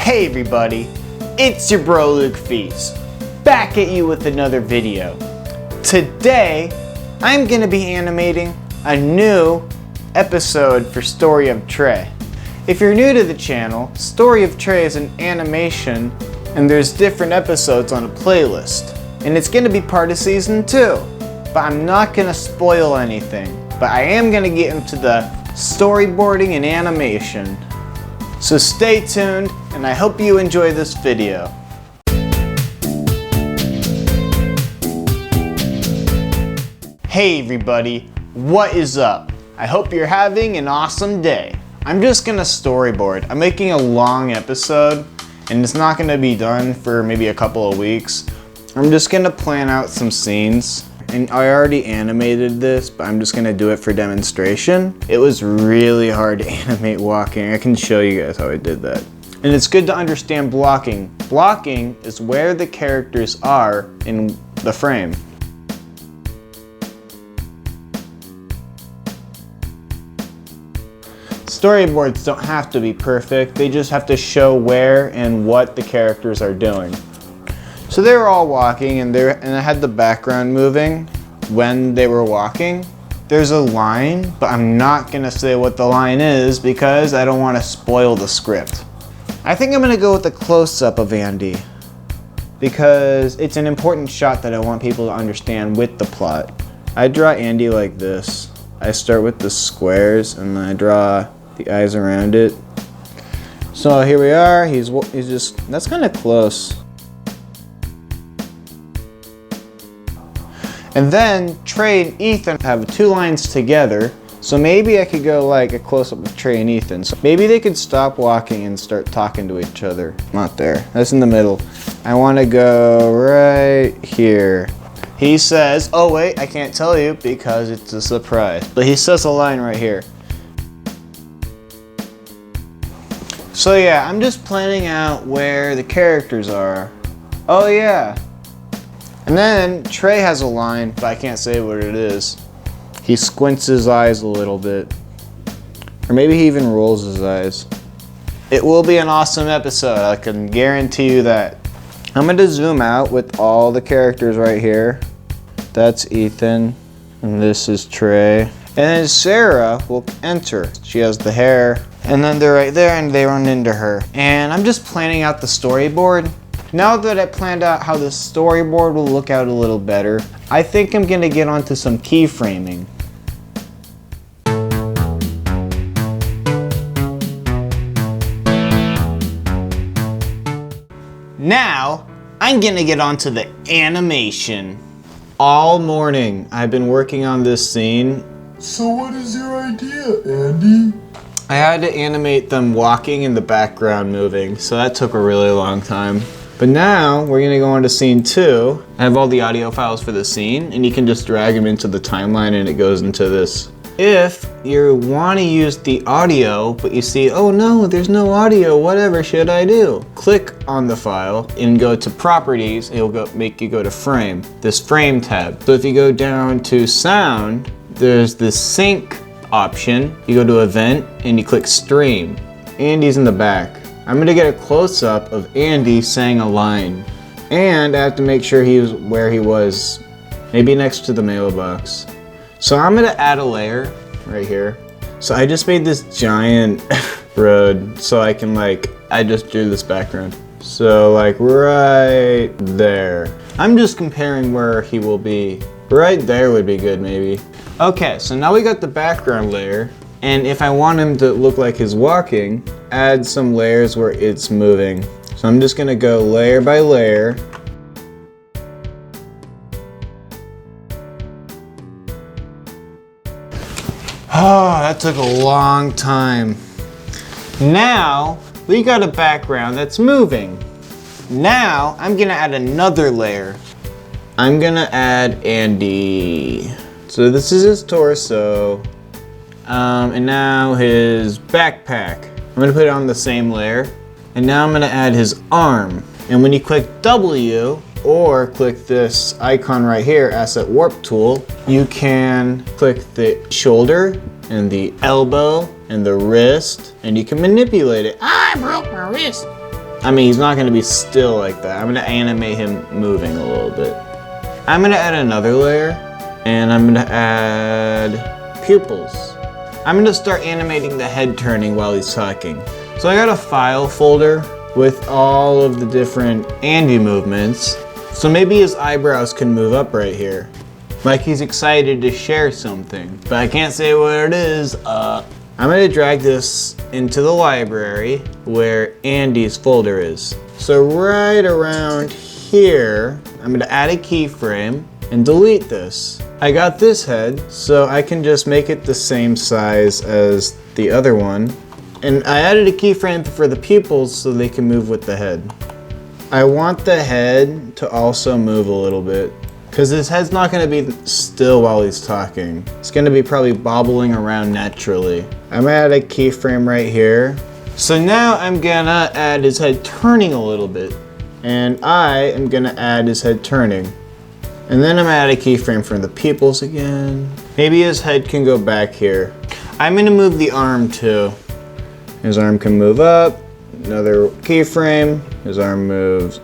Hey everybody, it's your bro Luke Feast, back at you with another video. Today, I'm gonna be animating a new episode for Story of Trey. If you're new to the channel, Story of Trey is an animation and there's different episodes on a playlist. And it's gonna be part of season 2, but I'm not gonna spoil anything. But I am gonna get into the storyboarding and animation. So stay tuned, and I hope you enjoy this video. Hey everybody, what is up? I hope you're having an awesome day. I'm just gonna storyboard. I'm making a long episode, and it's not gonna be done for maybe a couple of weeks. I'm just gonna plan out some scenes. And I already animated this, but I'm just gonna do it for demonstration. It was really hard to animate walking. I can show you guys how I did that. And it's good to understand blocking. Blocking is where the characters are in the frame. Storyboards don't have to be perfect. They just have to show where and what the characters are doing. So they were all walking, and I had the background moving when they were walking. There's a line, but I'm not gonna say what the line is because I don't want to spoil the script. I think I'm gonna go with a close-up of Andy because it's an important shot that I want people to understand with the plot. I draw Andy like this. I start with the squares and then I draw the eyes around it. So here we are. He's just, that's kind of close. And then Trey and Ethan have 2 lines together, so maybe I could go like a close-up of Trey and Ethan. So maybe they could stop walking and start talking to each other. Not there, that's in the middle. I want to go right here. He says, oh wait, I can't tell you because it's a surprise. But he says a line right here. So yeah, I'm just planning out where the characters are. Oh yeah. And then Trey has a line, but I can't say what it is. He squints his eyes a little bit. Or maybe he even rolls his eyes. It will be an awesome episode, I can guarantee you that. I'm going to zoom out with all the characters right here. That's Ethan, and this is Trey. And then Sarah will enter. She has the hair, and then they're right there and they run into her. And I'm just planning out the storyboard. Now that I planned out how the storyboard will look out a little better, I think I'm gonna get onto some keyframing. Now, I'm gonna get onto the animation. All morning, I've been working on this scene. So what is your idea, Andy? I had to animate them walking in the background moving, so that took a really long time. But now we're gonna go on to scene 2. I have all the audio files for the scene, and you can just drag them into the timeline and it goes into this. If you wanna use the audio, but you see, oh no, there's no audio, whatever should I do? Click on the file and go to properties, it'll make you go to frame, this frame tab. So if you go down to sound, there's the sync option. You go to event and you click stream. Andy's in the back. I'm gonna get a close-up of Andy saying a line. And I have to make sure he was where he was, maybe next to the mailbox. So I'm gonna add a layer right here. So I just made this giant road so I can I just drew this background. So like right there. I'm just comparing where he will be. Right there would be good maybe. Okay, so now we got the background layer. And if I want him to look like he's walking, add some layers where it's moving. So I'm just gonna go layer by layer. Oh, that took a long time. Now, we got a background that's moving. Now, I'm gonna add another layer. I'm gonna add Andy. So this is his torso. And now his backpack. I'm gonna put it on the same layer. And now I'm gonna add his arm. And when you click W or click this icon right here, Asset Warp Tool, you can click the shoulder and the elbow and the wrist, and you can manipulate it. I broke my wrist. I mean, he's not gonna be still like that. I'm gonna animate him moving a little bit. I'm gonna add another layer, and I'm gonna add pupils. I'm gonna start animating the head turning while he's talking. So I got a file folder with all of the different Andy movements. So maybe his eyebrows can move up right here. Like he's excited to share something, but I can't say what it is. I'm gonna drag this into the library where Andy's folder is. So right around here, I'm gonna add a keyframe and delete this. I got this head, so I can just make it the same size as the other one. And I added a keyframe for the pupils so they can move with the head. I want the head to also move a little bit because his head's not going to be still while he's talking. It's going to be probably bobbling around naturally. I'm going to add a keyframe right here. So now I'm going to add his head turning a little bit. And I am going to add his head turning. And then I'm going to add a keyframe for the pupils again. Maybe his head can go back here. I'm going to move the arm too. His arm can move up. Another keyframe. His arm moves.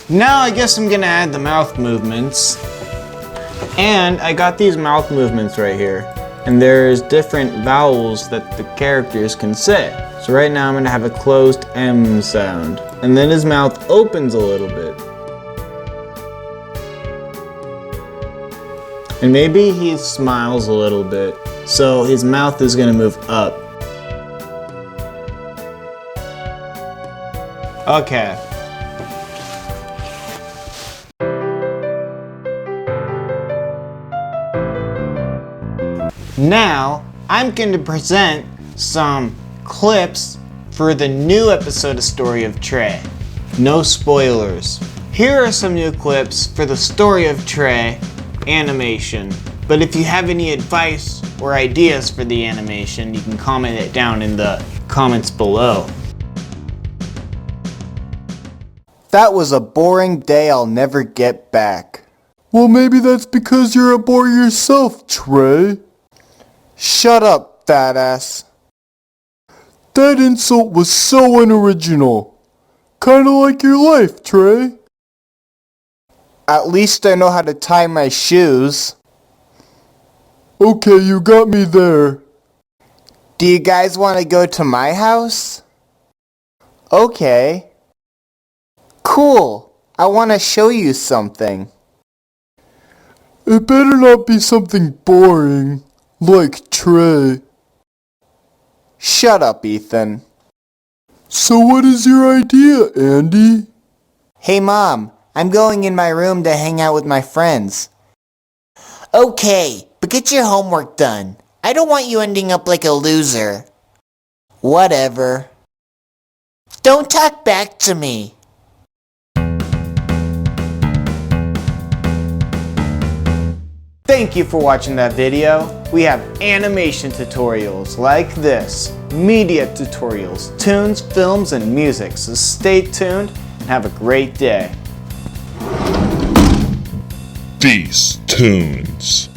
Now I guess I'm gonna add the mouth movements. And I got these mouth movements right here. And there's different vowels that the characters can say. So right now I'm gonna have a closed M sound. And then his mouth opens a little bit. And maybe he smiles a little bit. So his mouth is gonna move up. Okay. Now, I'm going to present some clips for the new episode of Story of Trey. No spoilers. Here are some new clips for the Story of Trey animation. But if you have any advice or ideas for the animation, you can comment it down in the comments below. That was a boring day I'll never get back. Well, maybe that's because you're a bore yourself, Trey. Shut up, fat ass. That insult was so unoriginal. Kinda like your life, Trey. At least I know how to tie my shoes. Okay, you got me there. Do you guys want to go to my house? Okay. Cool. I want to show you something. It better not be something boring, like Trey. Shut up, Ethan. So what is your idea, Andy? Hey, Mom. I'm going in my room to hang out with my friends. Okay, but get your homework done. I don't want you ending up like a loser. Whatever. Don't talk back to me. Thank you for watching that video. We have animation tutorials like this, media tutorials, tunes, films, and music. So stay tuned and have a great day. These tunes.